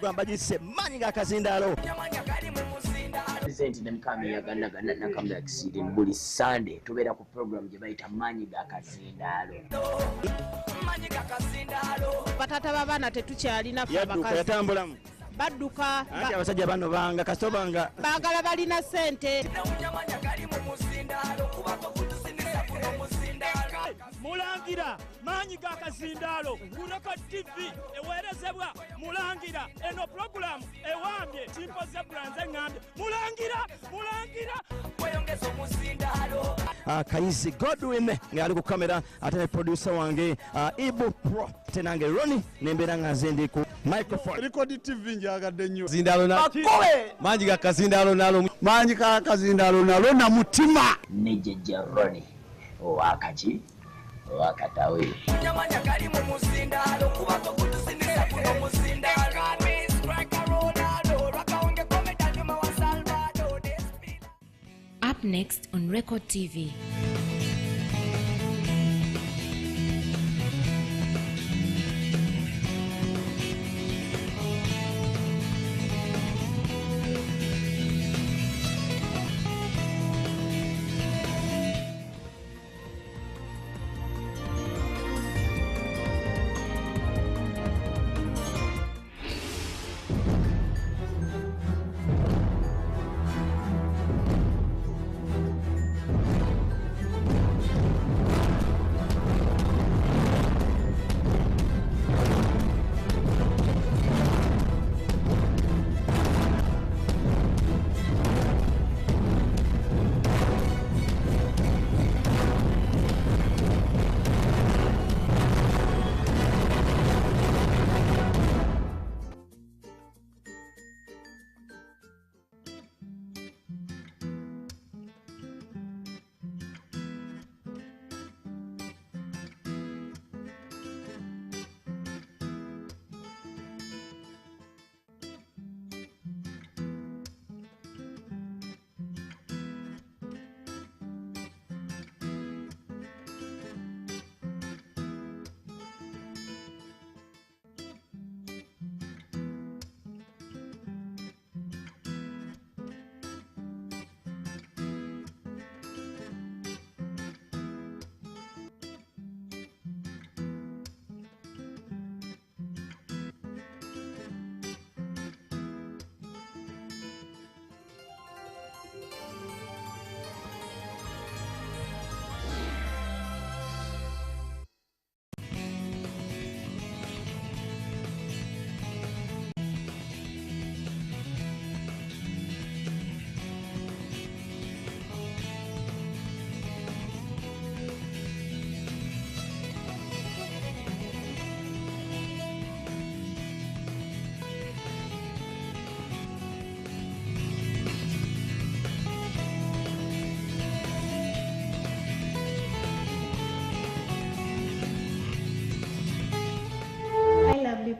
program bagise manyi ga kazindalo. Present them come here gana come like seeding bully Sunday to be ku program je bayita manyi ga kazindalo. Manyi ga kazindalo. Batata babana tetukyalina abakazi. Yatambulamu. Badduka. Ati abasajja bano banga kasobanga. Bagala balina sente. Mulangira manyi ga kazindalo Recordtv ewerezebwa mulangira eno program ewambye kimpoze branze ngambe mulangira weyongeza omuzindalo. Kayizi Godwin ngali ku kamera ate producer wange Ibu Pro tenange Ronnie nembera ngazendi ku microphone. Recordtv njagadde nnyo. Zindalo na manyi ga kazindalo nalo manyi ga kazindalo nalo na mutima nejeje Ronnie wakaji wakatawe nyamanya kali mu muzindalo kubako kutusinisa kuno muzindalo. Up next on Record TV.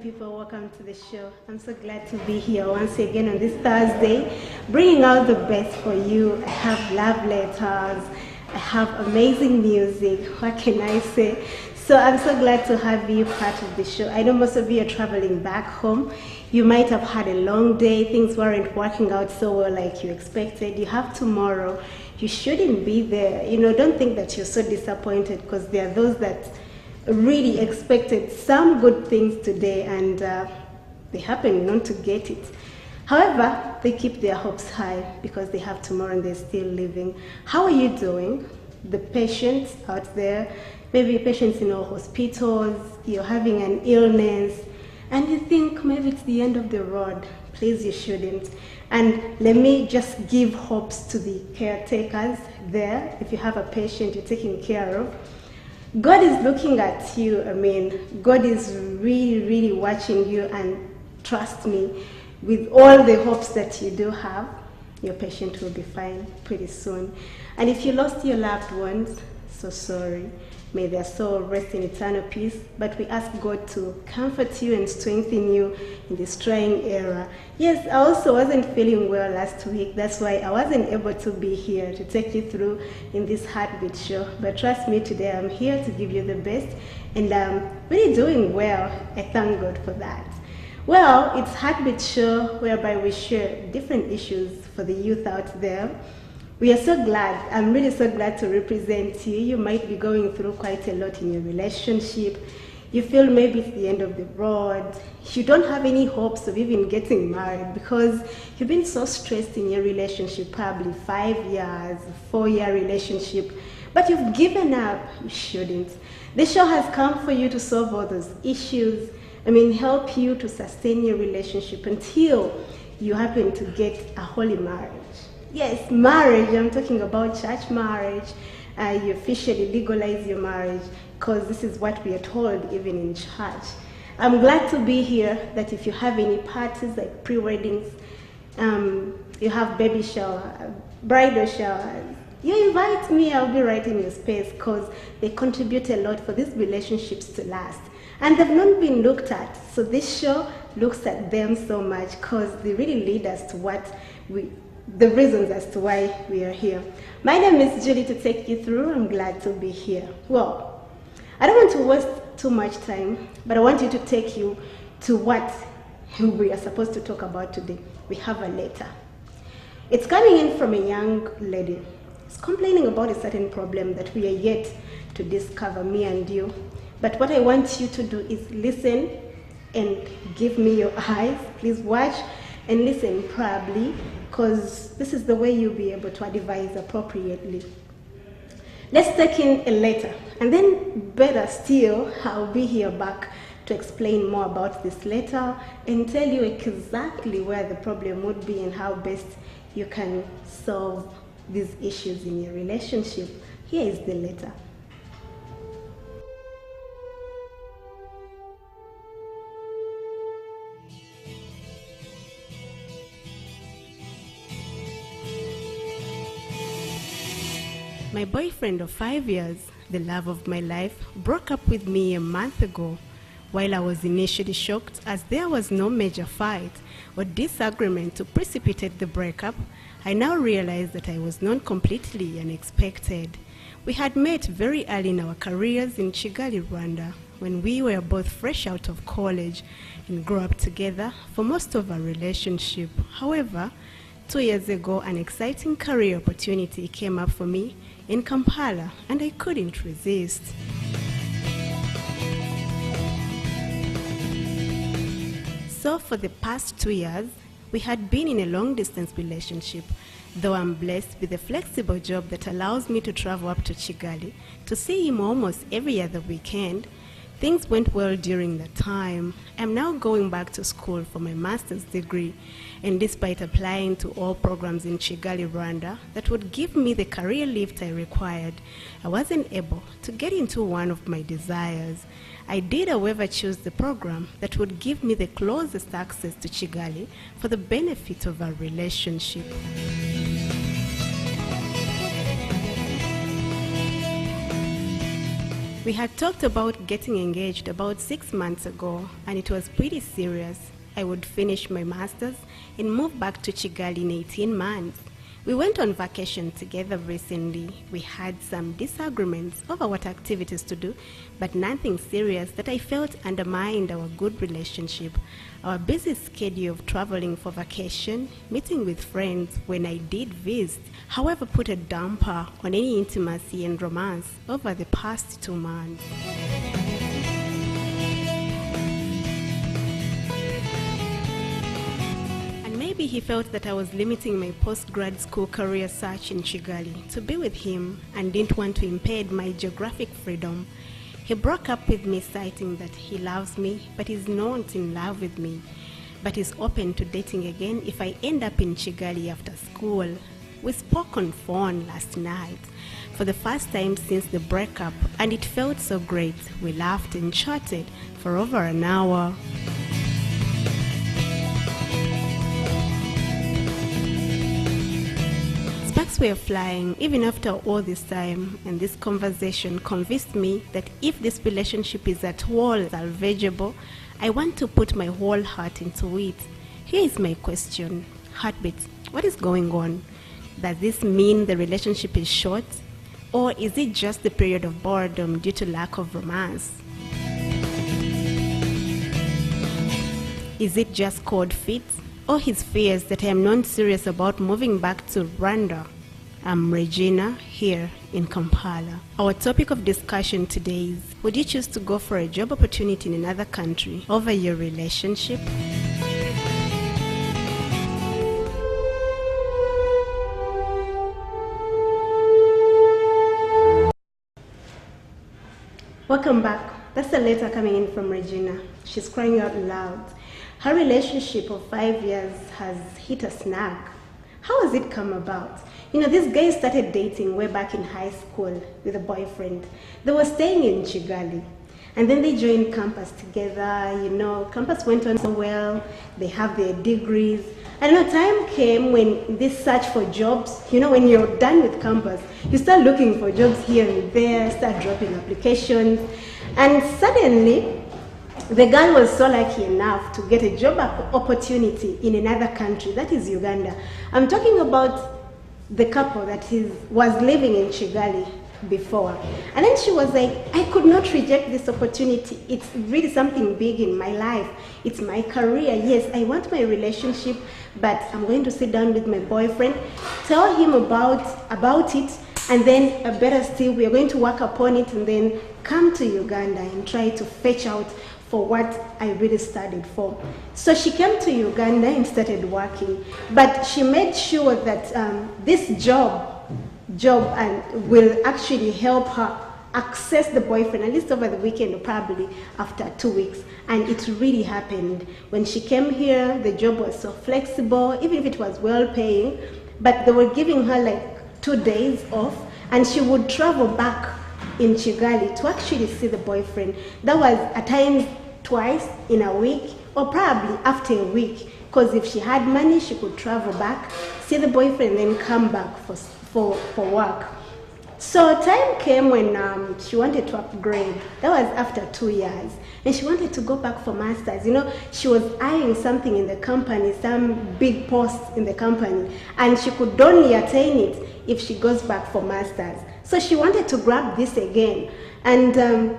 People, welcome to the show. I'm so glad to be here once again on this Thursday, bringing out the best for you. I have love letters, I have amazing music, what can I say? So I'm so glad to have you part of the show. I know most of you are traveling back home. You might have had a long day, things weren't working out so well like you expected. You have tomorrow, you shouldn't be there. You know, don't think that you're so disappointed, because there are those that really expected some good things today and they happen not to get it. However, they keep their hopes high because they have tomorrow and they're still living. How are you doing? The patients out there, maybe patients in our hospitals, you're having an illness and you think maybe it's the end of the road. Please, you shouldn't. And let me just give hopes to the caretakers there. If you have a patient you're taking care of, God is looking at you. I mean, God is really watching you, and trust me, with all the hopes that you do have, your patient will be fine pretty soon. And if you lost your loved ones, so sorry. May their soul rest in eternal peace. But we ask God to comfort you and strengthen you in this trying era. Yes, I also wasn't feeling well last week. That's why I wasn't able to be here to take you through in this heartbeat show. But trust me, today I'm here to give you the best. And I'm really doing well. I thank God for that. Well, it's Heartbeat Show, whereby we share different issues for the youth out there. We are so glad, I'm really so glad to represent you. You might be going through quite a lot in your relationship. You feel maybe it's the end of the road. You don't have any hopes of even getting married because you've been so stressed in your relationship, probably 5 years, 4-year relationship, but you've given up. You shouldn't. The show has come for you to solve all those issues. Help you to sustain your relationship until you happen to get a holy marriage. Yes, marriage, I'm talking about church marriage. You officially legalize your marriage because this is what we are told even in church. I'm glad to be here, that if you have any parties like pre-weddings, you have baby shower, bridal showers, you invite me, I'll be right in your space because they contribute a lot for these relationships to last. And they've not been looked at. So this show looks at them so much because they really lead us to the reasons as to why we are here. My name is Julie to take you through. I'm glad to be here. Well, I don't want to waste too much time, but I want you to take you to what we are supposed to talk about today. We have a letter. It's coming in from a young lady. It's complaining about a certain problem that we are yet to discover, me and you. But what I want you to do is listen and give me your eyes. Please watch and listen probably, because this is the way you'll be able to advise appropriately. Let's take in a letter, and then better still, I'll be here back to explain more about this letter and tell you exactly where the problem would be and how best you can solve these issues in your relationship. Here is the letter. My boyfriend of 5 years, the love of my life, broke up with me a month ago. While I was initially shocked as there was no major fight or disagreement to precipitate the breakup, I now realize that I was not completely unexpected. We had met very early in our careers in Kigali, Rwanda, when we were both fresh out of college and grew up together for most of our relationship. However, 2 years ago, an exciting career opportunity came up for me in Kampala, and I couldn't resist. So for the past 2 years, we had been in a long-distance relationship, though I'm blessed with a flexible job that allows me to travel up to Kigali to see him almost every other weekend. Things went well during that time. I'm now going back to school for my master's degree, and despite applying to all programs in Kigali, Rwanda, that would give me the career lift I required, I wasn't able to get into one of my desires. I did, however, choose the program that would give me the closest access to Kigali for the benefit of our relationship. We had talked about getting engaged about 6 months ago, and it was pretty serious. I would finish my master's and move back to Kigali in 18 months. We went on vacation together recently. We had some disagreements over what activities to do, but nothing serious that I felt undermined our good relationship. Our busy schedule of traveling for vacation, meeting with friends when I did visit, however, put a damper on any intimacy and romance over the past 2 months. Maybe he felt that I was limiting my post-grad school career search in Kigali to be with him and didn't want to impede my geographic freedom. He broke up with me citing that he loves me but is not in love with me, but is open to dating again if I end up in Kigali after school. We spoke on phone last night for the first time since the breakup, and it felt so great. We laughed and chatted for over an hour. Sparks were flying even after all this time, and this conversation convinced me that if this relationship is at all salvageable, I want to put my whole heart into it. Here is my question. Heartbeat, what is going on? Does this mean the relationship is short? Or is it just the period of boredom due to lack of romance? is it just cold feet or his fears that I am not serious about moving back to Rwanda? I'm Regina here in Kampala. Our topic of discussion today is, would you choose to go for a job opportunity in another country over your relationship? Welcome back. That's a letter coming in from Regina. She's crying out loud. Her relationship of 5 years has hit a snag. How has it come about? You know, this guy started dating way back in high school with a boyfriend. They were staying in Kigali. And then they joined campus together. You know, campus went on so well. They have their degrees. And a time came when this search for jobs, you know, when you're done with campus, you start looking for jobs here and there, start dropping applications. And suddenly, the girl was so lucky enough to get a job opportunity in another country, that is Uganda. I'm talking about the couple that was living in Kigali before. And then she was like, I could not reject this opportunity. It's really something big in my life. It's my career. Yes, I want my relationship, but I'm going to sit down with my boyfriend, tell him about it, and then better still, we are going to work upon it and then come to Uganda and try to fetch out for what I really studied for. So she came to Uganda and started working, but she made sure that this job will actually help her access the boyfriend, at least over the weekend or probably after 2 weeks. And it really happened. When she came here, the job was so flexible, even if it was well paying, but they were giving her like 2 days off, and she would travel back in Kigali to actually see the boyfriend. That was at times twice in a week, or probably after a week, because if she had money, she could travel back, see the boyfriend, and then come back for work. So time came when she wanted to upgrade. That was after 2 years. And she wanted to go back for masters. You know, she was eyeing something in the company, some big post in the company, and she could only attain it if she goes back for masters. So she wanted to grab this again. And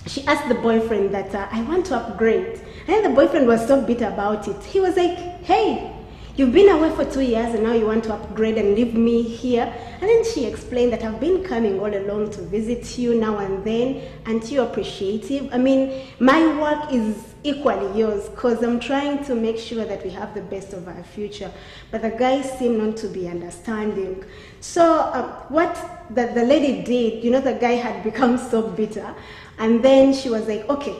she asked the boyfriend that, I want to upgrade. And the boyfriend was so bitter about it. He was like, hey, you've been away for 2 years and now you want to upgrade and leave me here? And then she explained that I've been coming all along to visit you now and then, and you're appreciative. I mean, my work is equally yours because I'm trying to make sure that we have the best of our future. But the guy seemed not to be understanding. So what the lady did, you know, the guy had become so bitter. And then she was like, okay,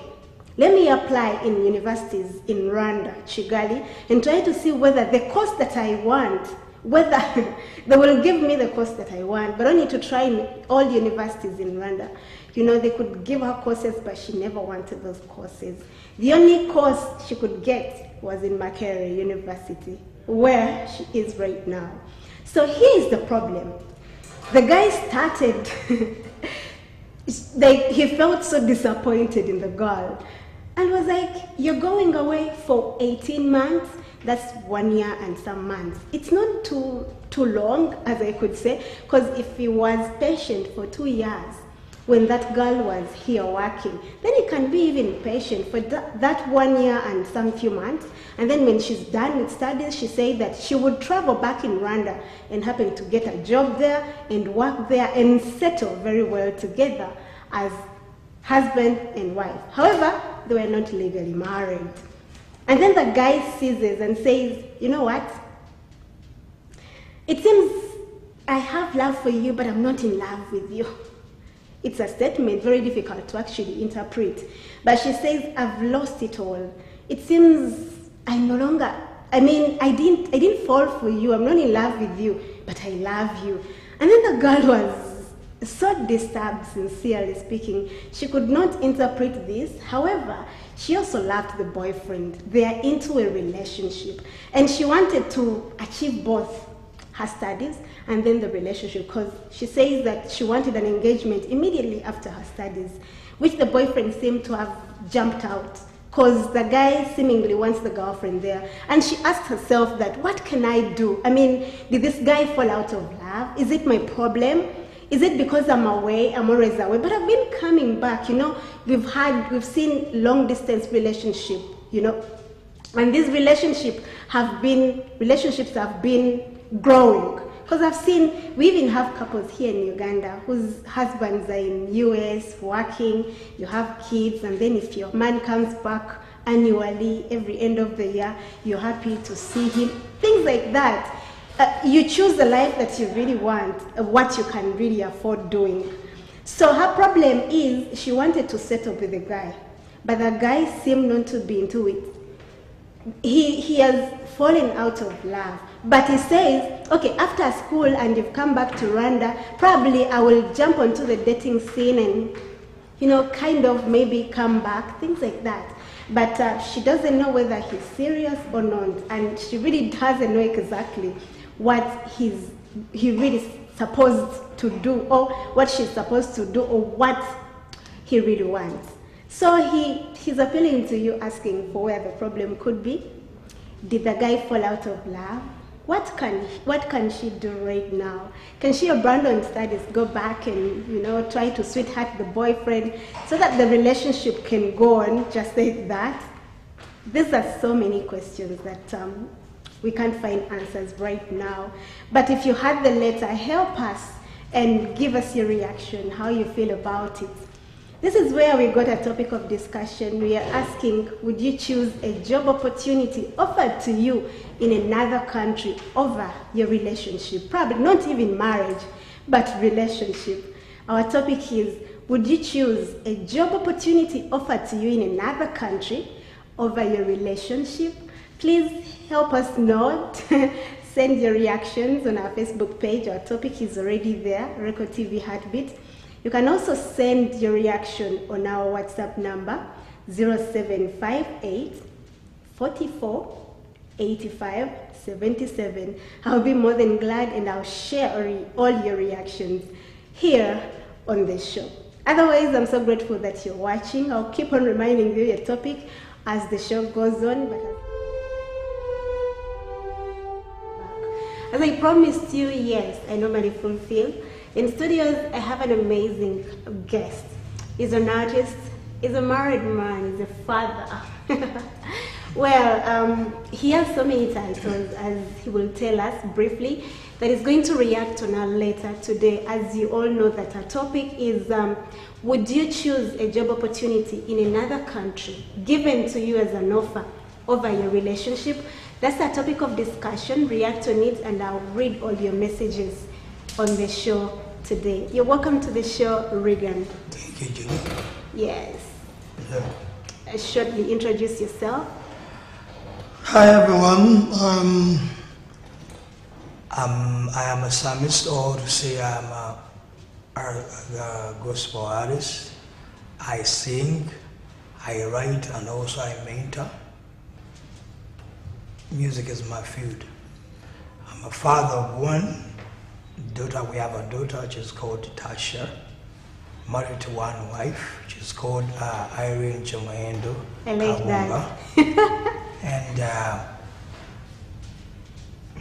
let me apply in universities in Rwanda, Kigali, and try to see whether the course that I want, whether they will give me the course that I want, but only to try in all universities in Rwanda. You know, they could give her courses, but she never wanted those courses. The only course she could get was in Makerere University, where she is right now. So here's the problem. The guy started, he felt so disappointed in the girl. And was like, you're going away for 18 months, that's 1 year and some months. It's not too long, as I could say, because if he was patient for 2 years, when that girl was here working, then he can be even patient for that 1 year and some few months. And then when she's done with studies, she said that she would travel back in Rwanda and happen to get a job there and work there and settle very well together as husband and wife. However, they were not legally married. And then the guy seizes and says, you know what? It seems I have love for you, but I'm not in love with you. It's a statement very difficult to actually interpret. But she says, I've lost it all. It seems I no longer, I didn't fall for you. I'm not in love with you, but I love you. And then the girl was so disturbed, sincerely speaking. She could not interpret this. However, she also loved the boyfriend. They are into a relationship. And she wanted to achieve both her studies and then the relationship, because she says that she wanted an engagement immediately after her studies, which the boyfriend seemed to have jumped out because the guy seemingly wants the girlfriend there. And she asked herself that, what can I do? I mean, did this guy fall out of love? Is it my problem? Is it because I'm away? I'm always away. But I've been coming back, you know. We've seen long distance relationship, you know, And these relationships have been growing. Because I've seen, we even have couples here in Uganda whose husbands are in US working, you have kids, and then if your man comes back annually, every end of the year, you're happy to see him, things like that. You choose the life that you really want, what you can really afford doing. So her problem is she wanted to settle with the guy, but the guy seemed not to be into it. He has fallen out of love, but he says, okay, after school and you've come back to Rwanda, probably I will jump onto the dating scene and, you know, kind of maybe come back, things like that. But she doesn't know whether he's serious or not, and she really doesn't know exactly what he really supposed to do, or what she's supposed to do, or what he really wants. So he's appealing to you, asking for where the problem could be. Did the guy fall out of love? What can she do right now? Can she abandon studies, go back and, you know, try to sweetheart the boyfriend so that the relationship can go on just like that? These are so many questions that we can't find answers right now. But if you had the letter, help us and give us your reaction, how you feel about it. This is where we got a topic of discussion. We are asking, would you choose a job opportunity offered to you in another country over your relationship? Probably not even marriage, but relationship. Our topic is, would you choose a job opportunity offered to you in another country over your relationship? Please help us know. Send your reactions on our Facebook page. Our topic is already there, Record TV Heartbeat. You can also send your reaction on our WhatsApp number 0758 44 85 77. I'll be more than glad, and I'll share all your reactions here on the show. Otherwise, I'm so grateful that you're watching. I'll keep on reminding you your topic as the show goes on. But as I promised you, yes, I normally fulfill. In studios, I have an amazing guest. He's an artist, he's a married man, he's a father. Well, he has so many titles, as he will tell us briefly, that he's going to react on our later today. As you all know, that our topic is, would you choose a job opportunity in another country given to you as an offer over your relationship? That's our topic of discussion. React on it, and I'll read all your messages on the show today. You're welcome to the show, Reagan. Thank you, Julie. Yes. Yeah. Shortly introduce yourself. Hi, everyone. I am a psalmist, or to say I'm a gospel artist. I sing, I write, and also I mentor. Music is my field. I'm a father of one daughter. We have a daughter which is called Tasha, married to one wife which is called Irene Chomaendo. I like Kabunga. that. And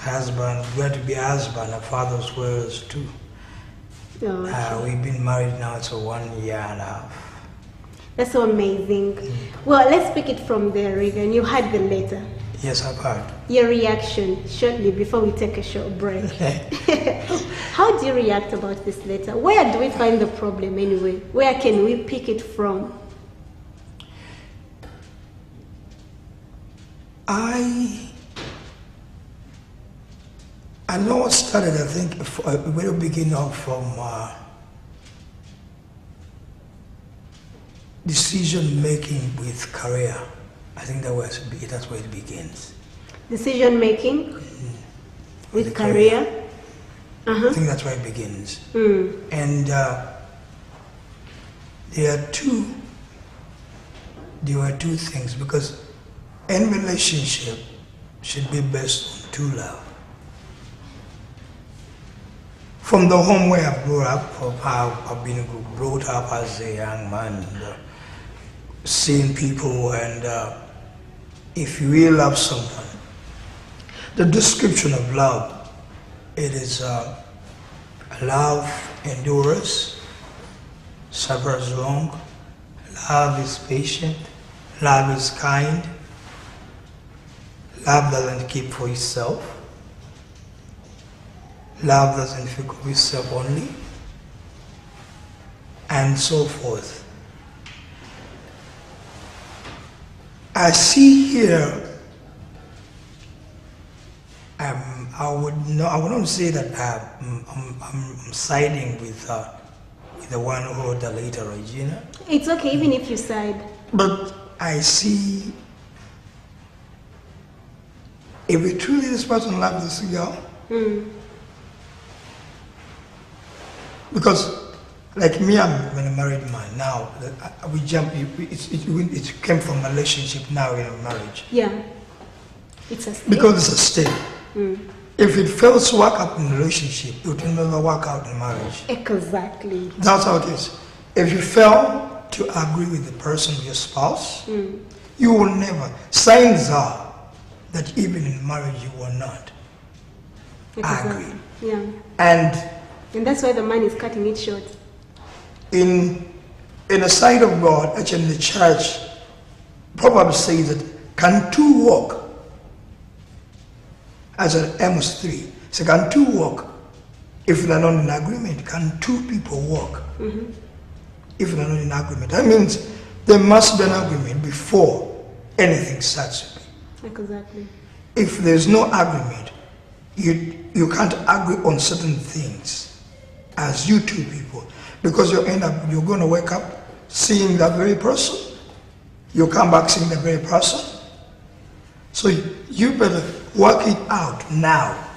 husband, going to be a husband, a father as well as two. Oh, okay. We've been married now for 1 year and a half. That's so amazing. Well, let's pick it from there, Reagan. You had the letter. Yes, I've heard. Your reaction shortly before we take a short break. How do you react about this letter? Where do we find the problem anyway? Where can we pick it from? I know it started, I think, very beginning from decision making with career. I think that's where it begins. Decision making with career. I think that's where it begins. And there were two things, because any relationship should be based on true love. From the home where I grew up, of how I've been brought up as a young man, seeing people, and if you really love someone, the description of love, it is love endures, suffers long, love is patient, love is kind, Love doesn't keep for itself. Love doesn't think of itself only. And so forth. I see here, I would not say that I'm siding with the one who wrote the letter, Regina. It's okay, even if you side. But I see, if it truly this person loves this girl, because like me, I'm a married man now. We jump. It came from a relationship. Now in a marriage. Yeah, it's a step. Because it's a step. If it fails to work out in a relationship, it will never work out in marriage. Exactly. That's how it is. If you fail to agree with the person, your spouse, you will never. Signs are that even in marriage you will not agree. Yeah. And that's why the man is cutting it short. In the sight of God, actually in the church, Proverbs says that can two walk? As an Amos 3, so can two walk if they're not in agreement? Can two people walk if they're not in agreement? That means there must be an agreement before anything starts to be. Exactly. If there's no agreement, you can't agree on certain things as you two people, because you're going to wake up seeing that very person. You come back seeing the very person. So you better work it out now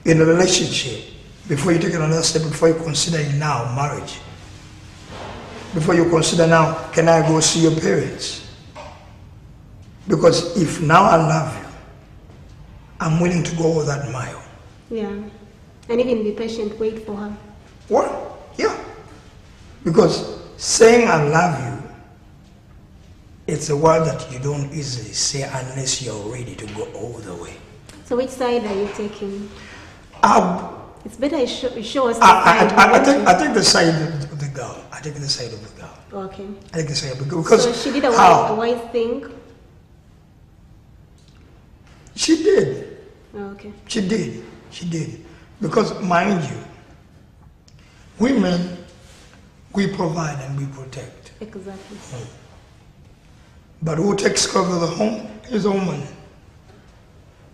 in a relationship before you take another step, before you consider now marriage. Before you consider now, can I go see your parents? Because if now I love you, I'm willing to go over that mile. Yeah. And even be patient, wait for her. What? Yeah. Because saying I love you, it's a word that you don't easily say unless you're ready to go all the way. So which side are you taking? It's better you show us the side. I take the side of the girl. I take the side of the girl. Okay. I take the side of the girl. Because so she did a wise thing? She did. Okay. She did. She did. Because mind you, women, we provide and we protect. Exactly. But who takes care of the home is a woman.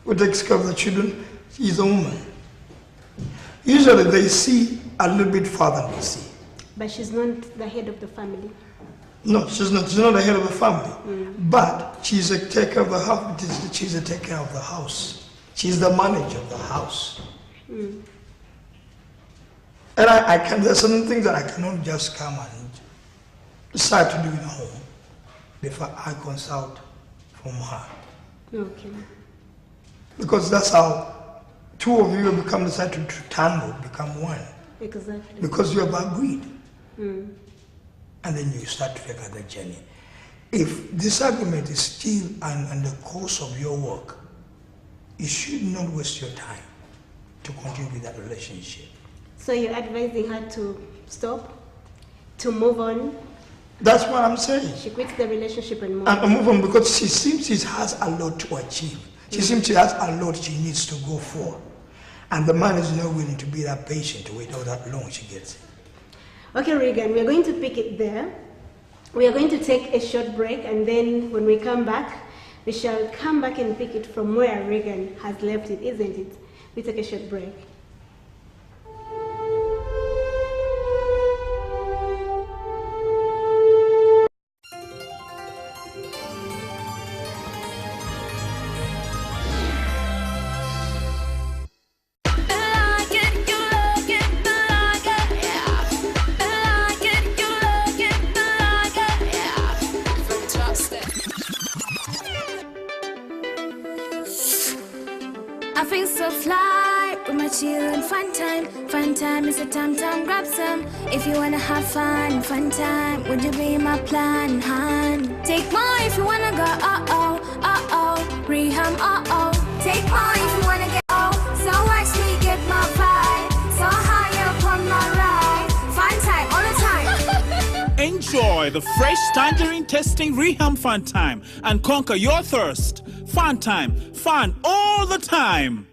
Who takes care of the children is a woman. Usually they see a little bit further than we see. But she's not the head of the family. No, she's not the head of the family. But she's a taker of the house. She's a taker of the house. She's the manager of the house. And there's certain things that I cannot just come and decide to do in a home before I consult from her. Okay. Because that's how two of you become decided to tango, become one. Exactly. Because you have agreed. And then you start to take other journey. If this argument is still on the course of your work, you should not waste your time to continue with that relationship. So you're advising her to stop, to move on? That's what I'm saying. She quits the relationship and moves on. And move on because she seems she has a lot to achieve. She seems she has a lot she needs to go for. And the man is not willing to be that patient to wait all that long she gets it. Okay, Reagan, we're going to pick it there. We are going to take a short break, and then when we come back, we shall come back and pick it from where Reagan has left it, isn't it? We take a short break. I feel so fly with my chill and fun time. Fun time is a time, grab some. If you wanna have fun time, would you be my plan, hon? Take more if you wanna go, Reham, Take more if you wanna get, so watch me get my vibe. So high up on my ride. Fun time all the time. Enjoy the fresh tangerine tasting Reham Fun Time and conquer your thirst. Fun time. Fun all the time.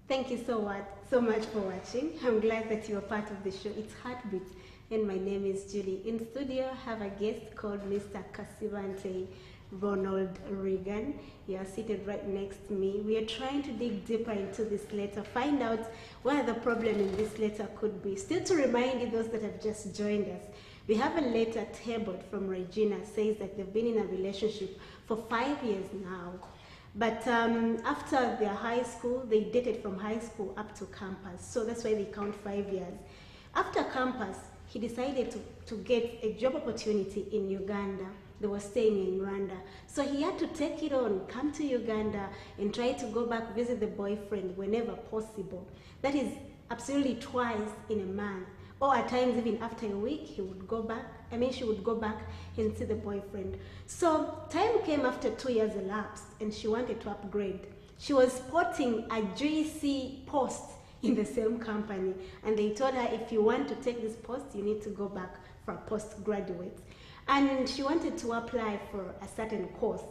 Thank you so much for watching. I'm glad that you are part of the show. It's Heartbeat, and my name is Julie. In studio, I have a guest called Mr. KASIBANTE Ronald Reagan. You are seated right next to me. We are trying to dig deeper into this letter, find out where the problem in this letter could be. Still to remind you, those that have just joined us, we have a letter tabled from Regina, says that they've been in a relationship for 5 years now. But after their high school, they dated from high school up to campus. So that's why they count 5 years. After campus, he decided to get a job opportunity in Uganda. They were staying in Rwanda. So he had to take it on, come to Uganda and try to go back, visit the boyfriend whenever possible. That is absolutely twice in a month. Or at times even after a week, she would go back and see the boyfriend. So time came after 2 years elapsed and she wanted to upgrade. She was sporting a GC post in the same company, and they told her, if you want to take this post, you need to go back for a postgraduate. And she wanted to apply for a certain course.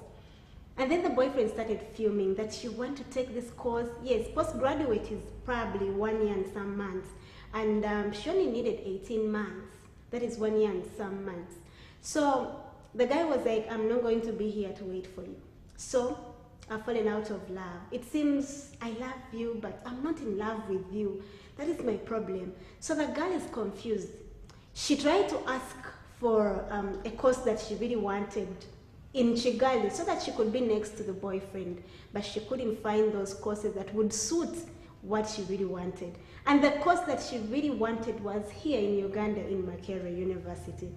And then the boyfriend started fuming that you want to take this course. Yes, postgraduate is probably 1 year and some months. And she only needed 18 months. That is 1 year and some months. So the guy was like, I'm not going to be here to wait for you. So I've fallen out of love. It seems I love you, but I'm not in love with you. That is my problem. So the girl is confused. She tried to ask for a course that she really wanted in Kigali so that she could be next to the boyfriend, but she couldn't find those courses that would suit what she really wanted. And the course that she really wanted was here in Uganda in Makerere University.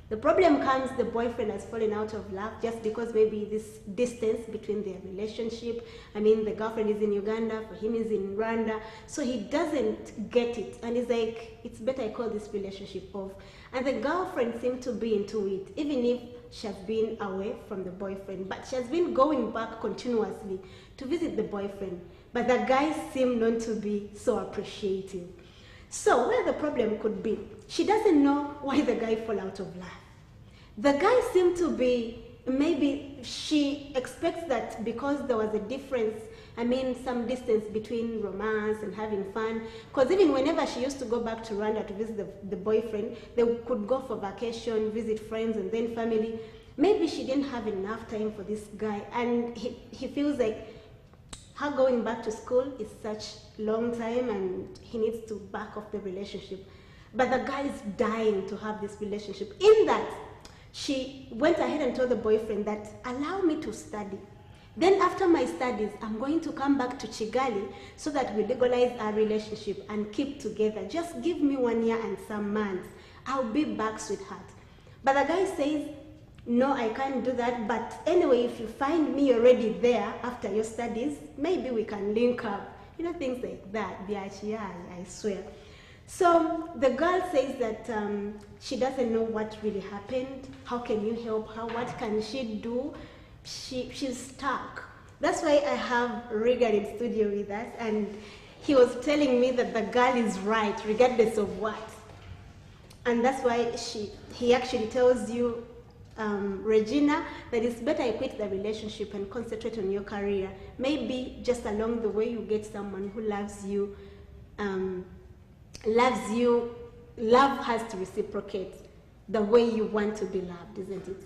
The problem comes, the boyfriend has fallen out of love just because maybe this distance between their relationship. I mean, the girlfriend is in Uganda, for him is in Rwanda, so he doesn't get it. And he's like, it's better I call this relationship off. And the girlfriend seemed to be into it, even if she has been away from the boyfriend. But she has been going back continuously to visit the boyfriend. But the guys seem not to be so appreciative. So where the problem could be, she doesn't know why the guy fell out of love. The guy seemed to be, maybe she expects that because there was a difference, I mean some distance between romance and having fun, because even whenever she used to go back to Rwanda to visit the boyfriend, they could go for vacation, visit friends and then family. Maybe she didn't have enough time for this guy, and he feels like her going back to school is such long time and he needs to back off the relationship. But the guy is dying to have this relationship. In that, she went ahead and told the boyfriend that, allow me to study. Then after my studies, I'm going to come back to Kigali so that we legalize our relationship and keep together. Just give me 1 year and some months. I'll be back, sweetheart. But the guy says, no, I can't do that. But anyway, if you find me already there after your studies, maybe we can link up. You know, things like that. I swear. So the girl says that she doesn't know what really happened. How can you help her? What can she do? She's stuck. That's why I have Reagan in studio with us, and he was telling me that the girl is right, regardless of what. And that's why he actually tells you, Regina, that it's better you quit the relationship and concentrate on your career. Maybe just along the way you get someone who loves you. Love has to reciprocate the way you want to be loved, isn't it?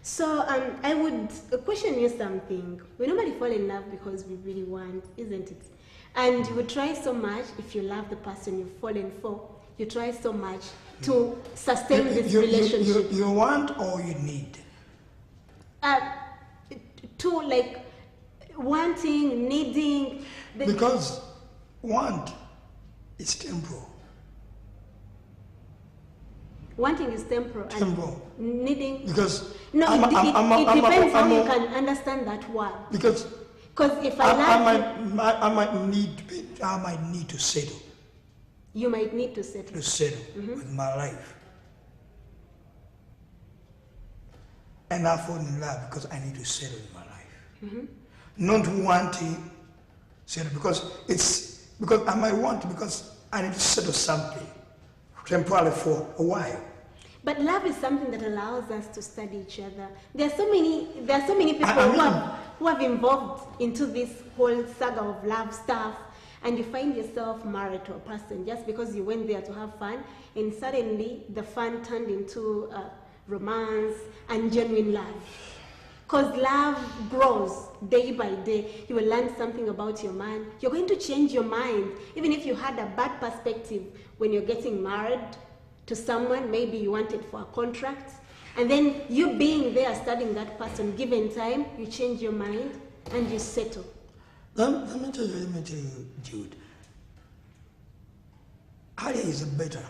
So I would question you something. We normally fall in love because we really want, isn't it? And you would try so much, if you love the person you've fallen for, you try so much to sustain this relationship. You want or you need? To like wanting, needing. Because want is temporal. Wanting is temporal. Temporal. And needing. Because no, it depends how you can understand that word. Because if I might need to settle. You might need to settle. To settle with my life. And I fall in love because I need to settle in my life. not wanting, because I might want, because I need to settle something temporarily for a while. But love is something that allows us to study each other. There are so many people who have involved into this whole saga of love stuff, and you find yourself married to a person just because you went there to have fun, and suddenly the fun turned into romance and genuine love. Because love grows day by day. You will learn something about your man. You're going to change your mind. Even if you had a bad perspective when you're getting married to someone, maybe you wanted for a contract, and then you being there studying that person, given time, you change your mind and you settle. Let me tell you, Jude. How is it better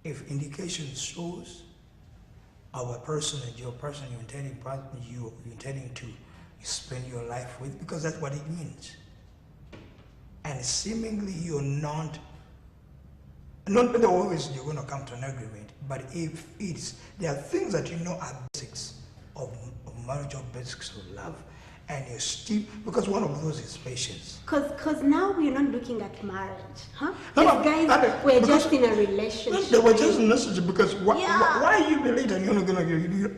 if indication shows our person and your person you're intending to spend your life with, because that's what it means. And seemingly you're not always you're going to come to an agreement, but if there are things that you know are basics of marriage or basics of love, and you're still, because one of those is patience. Because now we're not looking at marriage, huh? Guys, we're just in a relationship. They were just in a relationship, because why are you relating?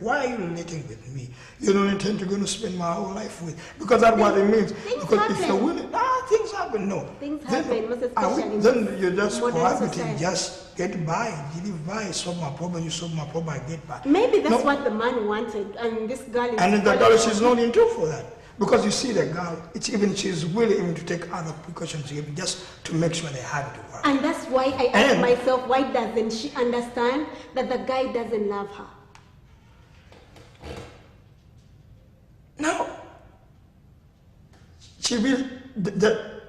Why are you relating with me? You don't intend to go to spend my whole life with, because that's what it means. Because if you're willing, things happen. No, things happen. Most especially then you're just cohabiting, just get by, you live by, solve my problem, you solve my problem, I get by. Maybe that's what the man wanted, and this girl is. And the girl, she's not into for that. Because you see the girl, she's willing even to take other precautions even just to make sure they have to work. And that's why I ask myself, why doesn't she understand that the guy doesn't love her? Now, she will,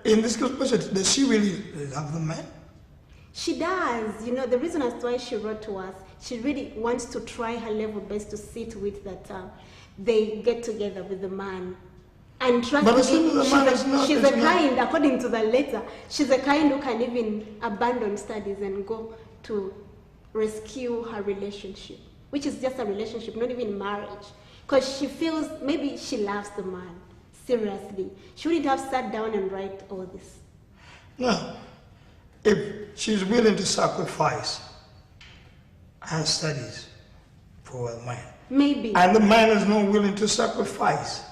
in this question, does she really love the man? She does. You know, the reason as to why she wrote to us, she really wants to try her level best to see to it that they get together with the man. And trust me, she's a kind, according to the letter, she's a kind who can even abandon studies and go to rescue her relationship, which is just a relationship, not even marriage. Because she feels maybe she loves the man, seriously. She wouldn't have sat down and write all this. No, if she's willing to sacrifice her studies for a man. Maybe. And the man is not willing to sacrifice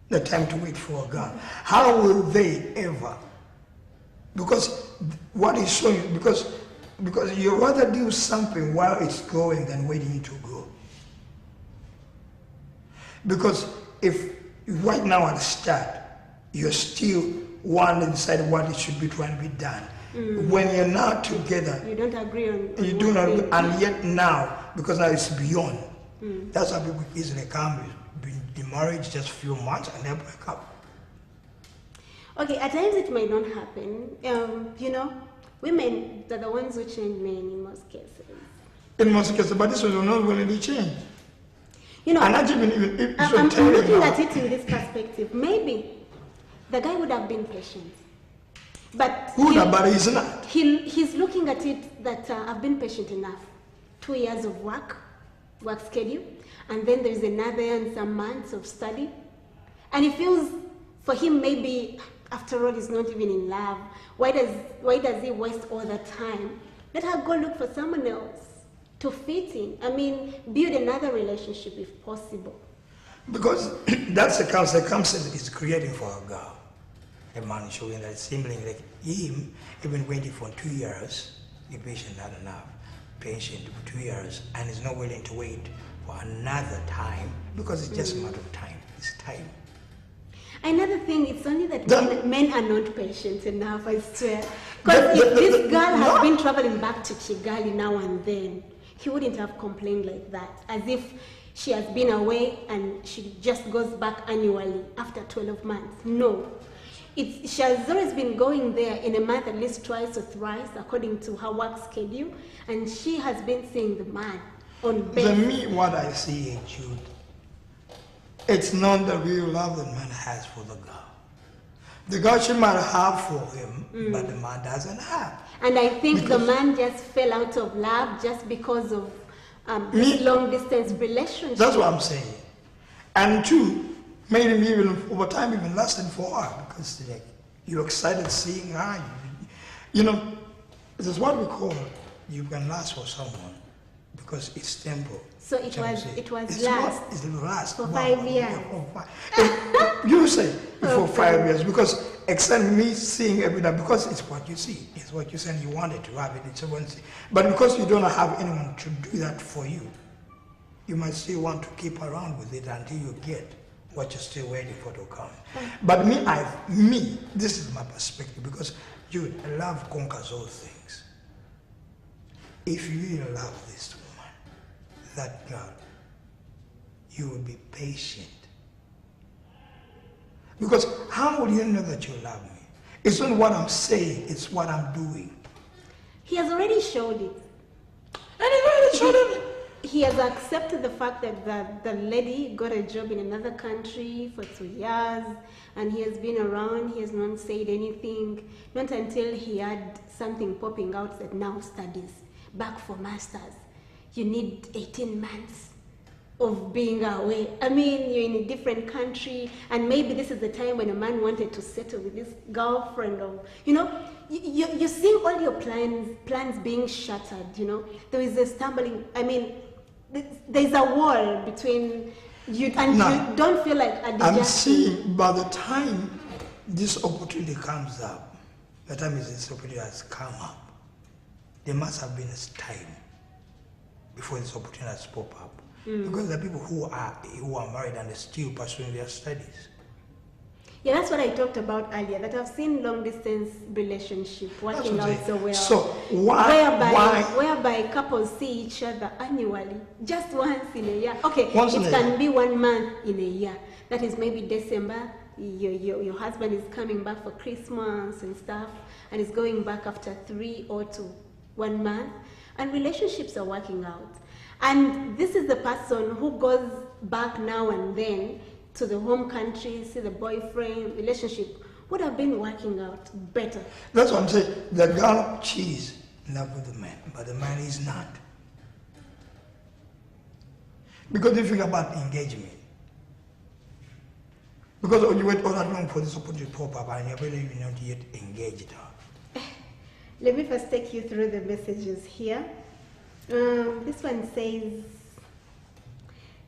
the time to wait for a girl. How will they ever? Because what is showing, because you rather do something while it's growing than waiting to grow. Because if right now at the start, you're still wanting to decide what it should be trying to be done. When you're now together, you don't agree on you do not, and yet now, because now it's beyond. That's how people easily come in marriage just a few months and they break up. Okay, at times it may not happen. You know, women are the ones who change men in most cases. In most cases, but this was not willing to change. You know, and not even if I'm looking at it in this perspective. Maybe the guy would have been patient. But he's not. He's looking at it that I've been patient enough. 2 years of work schedule, and then there's another year and some months of study. And he feels, for him, maybe, after all, he's not even in love. Why does he waste all that time? Let her go look for someone else to fit in. I mean, build another relationship if possible. Because that's the circumstance he's creating for a girl. A man showing that seemingly like him, even waiting for 2 years, the patient not enough. Patient for 2 years, and is not willing to wait for another time, because it's just a matter of time. It's time. Another thing, it's only that men are not patient enough, I swear. Because if this girl has been traveling back to Kigali now and then, he wouldn't have complained like that, as if she has been away and she just goes back annually after 12 months. No. She has always been going there in a month at least twice or thrice, according to her work schedule, and she has been seeing the man on bed. For me, what I see, Jude, it's not the real love the man has for the girl. The girl she might have for him, but the man doesn't have. And I think the man just fell out of love just because of this long-distance relationship. That's what I'm saying. And two, made him even over time even lasted for her because like, you're excited seeing her. You know, this is what we call you can last for someone because it's temporal. So it was last for 5 years. You say for 5 years because except me seeing every day because it's what you see. It's what you said you wanted to have it. It's one thing. But because you don't have anyone to do that for you, you might still want to keep around with it until you get what you're still waiting for to come. But me, this is my perspective because love conquers all things. If you really love this woman, that girl, you will be patient. Because how would you know that you love me? It's not what I'm saying, it's what I'm doing. He has already showed it. And he's already showed it. He has accepted the fact that the lady got a job in another country for 2 years and he has been around, he has not said anything, not until he had something popping out that now studies, back for masters. You need 18 months of being away. I mean, you're in a different country and maybe this is the time when a man wanted to settle with his girlfriend or, you know, you're seeing all your plans being shattered, you know. There is a stumbling, I mean, there's a wall between you and you don't feel like I'm seeing by the time this opportunity comes up, by the time this opportunity has come up, there must have been a time before this opportunity has popped up. Because there are people who are married and are still pursuing their studies. Yeah, that's what I talked about earlier, that I've seen long distance relationship working out so well. So whereby couples see each other annually, just once in a year. Okay, it can be 1 month in a year. That is maybe December, your husband is coming back for Christmas and stuff, and is going back after 3 or 1 month, and relationships are working out. And this is the person who goes back now and then to the home country, see the boyfriend, relationship would have been working out better. That's what I'm saying. The girl, she's in love with the man, but the man is not. Because if you think about engagement, because you wait all that long for this opportunity to pop up and you're really not yet engaged. Let me first take you through the messages here. This one says,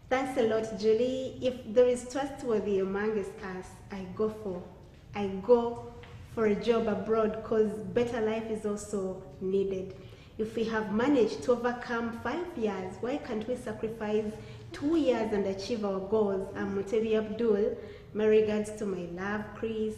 thanks a lot, Julie. If there is trustworthy amongst us, I go for a job abroad because better life is also needed. If we have managed to overcome 5 years, why can't we sacrifice 2 years and achieve our goals? I'm Mutebi Abdul. My regards to my love, Chris.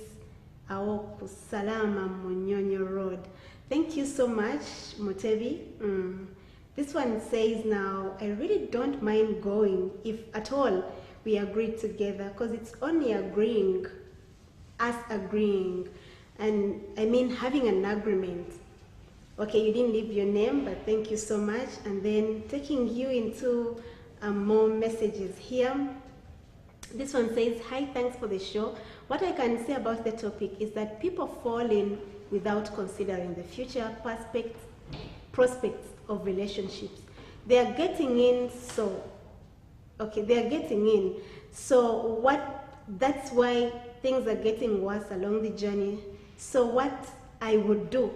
Aoku Salama Munyonyo Road. Thank you so much, Mutebi. This one says now, I really don't mind going if at all we agree together because it's only us agreeing. And I mean having an agreement. Okay, you didn't leave your name, but thank you so much. And then taking you into more messages here. This one says, hi, thanks for the show. What I can say about the topic is that people fall in without considering the future prospects of relationships. They are getting in, that's why things are getting worse along the journey. So what I would do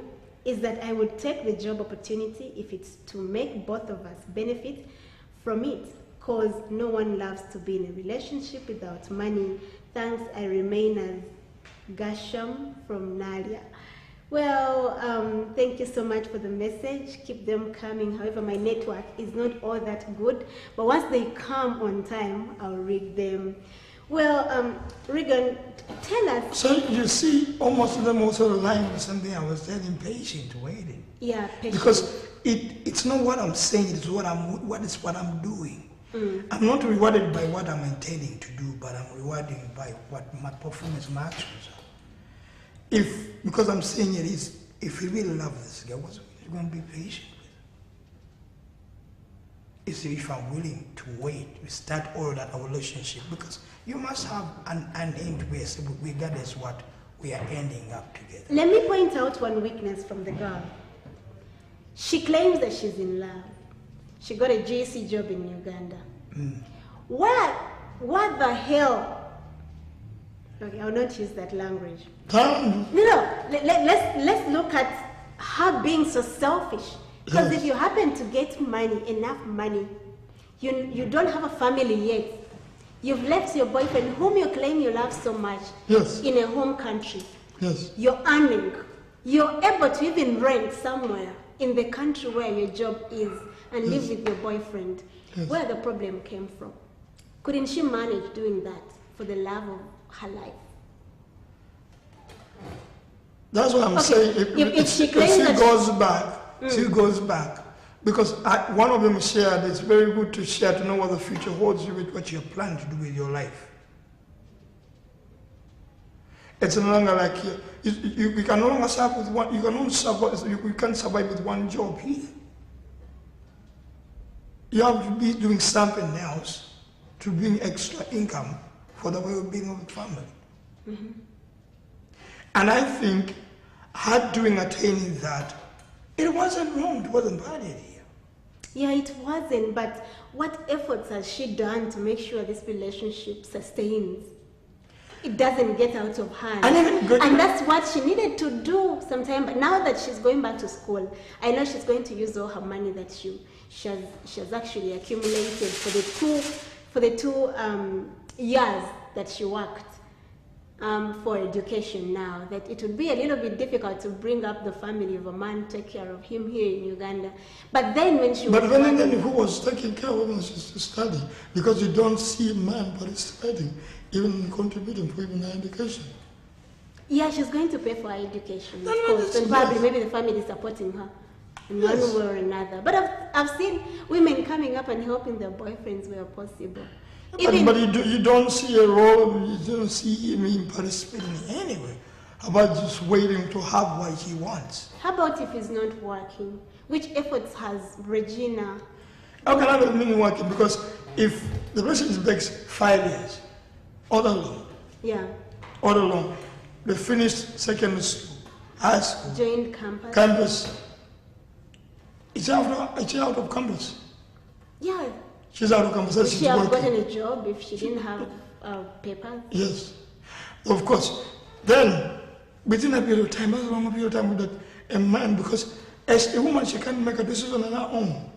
is that I would take the job opportunity if it's to make both of us benefit from it, because no one loves to be in a relationship without money. Thanks, I remain as Gasham from Nalia. Well, thank you so much for the message. Keep them coming. However, my network is not all that good, but once they come on time, I'll read them. Well, Regan, tell us. So you see, almost of them also relying on something I was telling, patient, waiting. Yeah, patient. Because it's not what I'm saying, it's what I'm doing. I'm not rewarded by what I'm intending to do, but I'm rewarded by what my performance, my actions are. Because I'm saying it is, if you really love this girl, what's you're going to be patient with? It's if I'm willing to wait, we start all that relationship, because you must have an end way, regardless what we are ending up together. Let me point out one weakness from the girl. She claims that she's in love. She got a JC job in Uganda. What the hell Okay, I'll not use that language. No. Let's look at her being so selfish. Because if you happen to get money, enough money, you don't have a family yet. You've left your boyfriend, whom you claim you love so much, in a home country. Yes. You're earning. You're able to even rent somewhere in the country where your job is and live with your boyfriend. Where the problem came from? Couldn't she manage doing that for the love of her life? That's what I'm saying. If she goes back, she goes back. Because one of them shared, it's very good to share to know what the future holds you with what you plan to do with your life. It's no longer like you can no longer serve with one. You can only survive. You can't survive with one job here. You have to be doing something else to bring extra income for the well-being of the family. And I think her attaining that, it wasn't wrong. It wasn't bad idea. Yeah, it wasn't. But what efforts has she done to make sure this relationship sustains? It doesn't get out of hand. And that's what she needed to do sometime. But now that she's going back to school, I know she's going to use all her money that she has actually accumulated for the two years that she worked for education now, that it would be a little bit difficult to bring up the family of a man, take care of him here in Uganda. But then when she But then who was taking care of him was to study? Because you don't see a man but he's studying, even contributing for even her education. Yeah, she's going to pay for her education, of course. And probably maybe the family is supporting her in one way or another. But I've seen women coming up and helping their boyfriends where possible. But you don't see a role, you don't see him participating anyway. About just waiting to have what he wants. How about if he's not working? Which efforts has Regina? How can I not mean working? Because if the person takes 5 years, all along. Yeah. All along. They finished secondary school, high school. Joined campus. Campus. It's out of campus. Yeah. She's out of campus. Would she have gotten a job if she didn't have papers? Yes. Of course. Then, within a period of time, as long a period of time with a man, because as a woman, she can't make a decision on her own.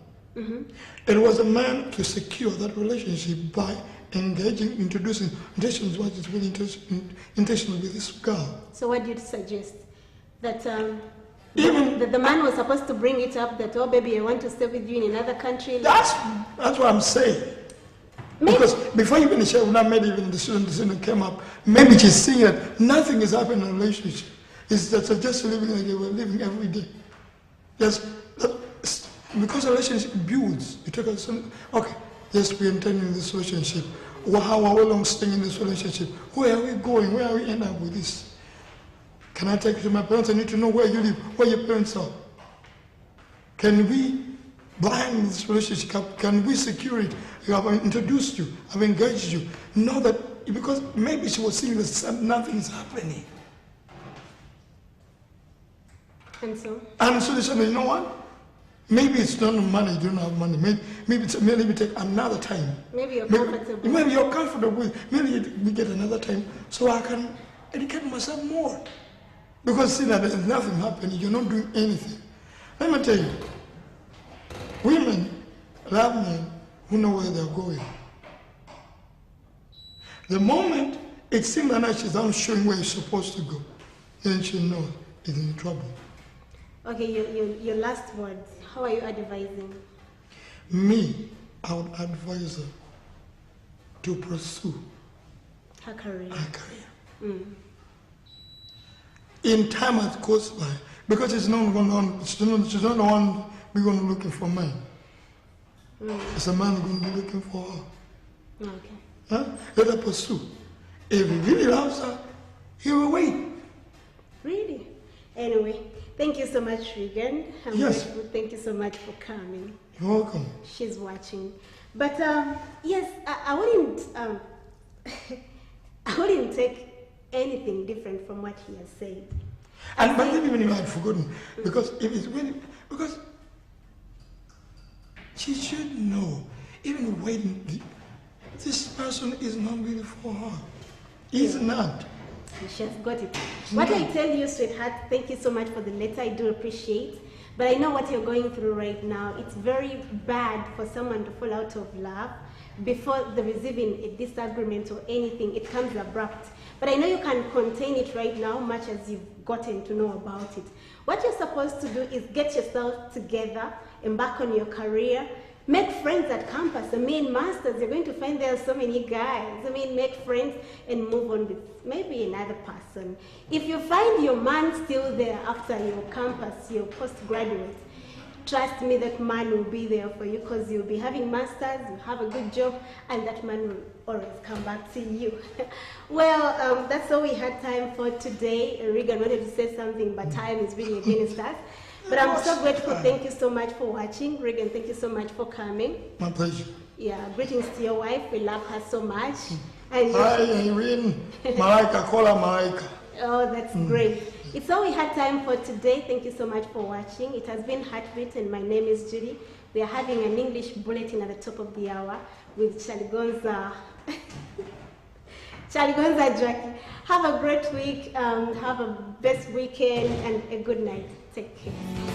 It was a man to secure that relationship by engaging, introducing intentions, what is really intentional with this girl. So what do you suggest? That the man was supposed to bring it up that, oh baby, I want to stay with you in another country. That's what I'm saying. Because before even she would not made even the decision came up, maybe she's seeing that nothing is happening in a relationship. It's that just living like they were living every day. Because a relationship builds, you take a okay, yes, we're intending this relationship. How are we long staying in this relationship? Where are we going? Where are we ending up with this? Can I take you to my parents? I need to know where you live, where your parents are. Can we bind this relationship? Can we secure it? I have introduced you, I've engaged you. Know that, because maybe she was seeing that nothing is happening. And so? And so they said, you know what? Maybe it's not money, you don't have money. Maybe take another time. Maybe you're comfortable. Maybe you're comfortable with, maybe we get another time so I can educate myself more. Because see that there's nothing happening, you're not doing anything. Let me tell you, women love men who know where they're going. The moment it seems that she's not showing where you're supposed to go, then she knows she's in trouble. Okay, your last words. How are you advising? Me, I would advise her to pursue her career. In time as goes by, because she's not the one we're going to be looking for men. It's a man going to be looking for her. Okay. Huh? Let her pursue. If he really loves her, he will wait. Really? Anyway, thank you so much, Regan. I'm grateful. Thank you so much for coming. You're welcome. She's watching. But yes, I wouldn't I wouldn't take anything different from what he has said. And but even if I had forgotten, because if it's really, because she should know, even waiting, this person is not really for her. He's not. Exactly, she has got it. What I tell you, sweetheart, thank you so much for the letter. I do appreciate. But I know what you're going through right now. It's very bad for someone to fall out of love before there is even a disagreement or anything. It comes abrupt. But I know you can contain it right now, much as you've gotten to know about it. What you're supposed to do is get yourself together, embark on your career, make friends at campus. I mean, masters, you're going to find there are so many guys. I mean, make friends and move on with maybe another person. If you find your man still there after your campus, your postgraduate, trust me, that man will be there for you because you'll be having masters, you have a good job, and that man will always come back to you. Well, that's all we had time for today. Regan wanted to say something, but time is really against us. But I'm so grateful. Thank you so much for watching. Regan, thank you so much for coming. My pleasure. Yeah, greetings to your wife. We love her so much. And Hi, Irene. Malaika, call her Malaika. Oh, that's great. It's all we had time for today. Thank you so much for watching. It has been Heartbeat, and my name is Judy. We are having an English bulletin at the top of the hour with Chaligonza. Chaligonza Jackie. Have a great week. Have a best weekend and a good night. Take care.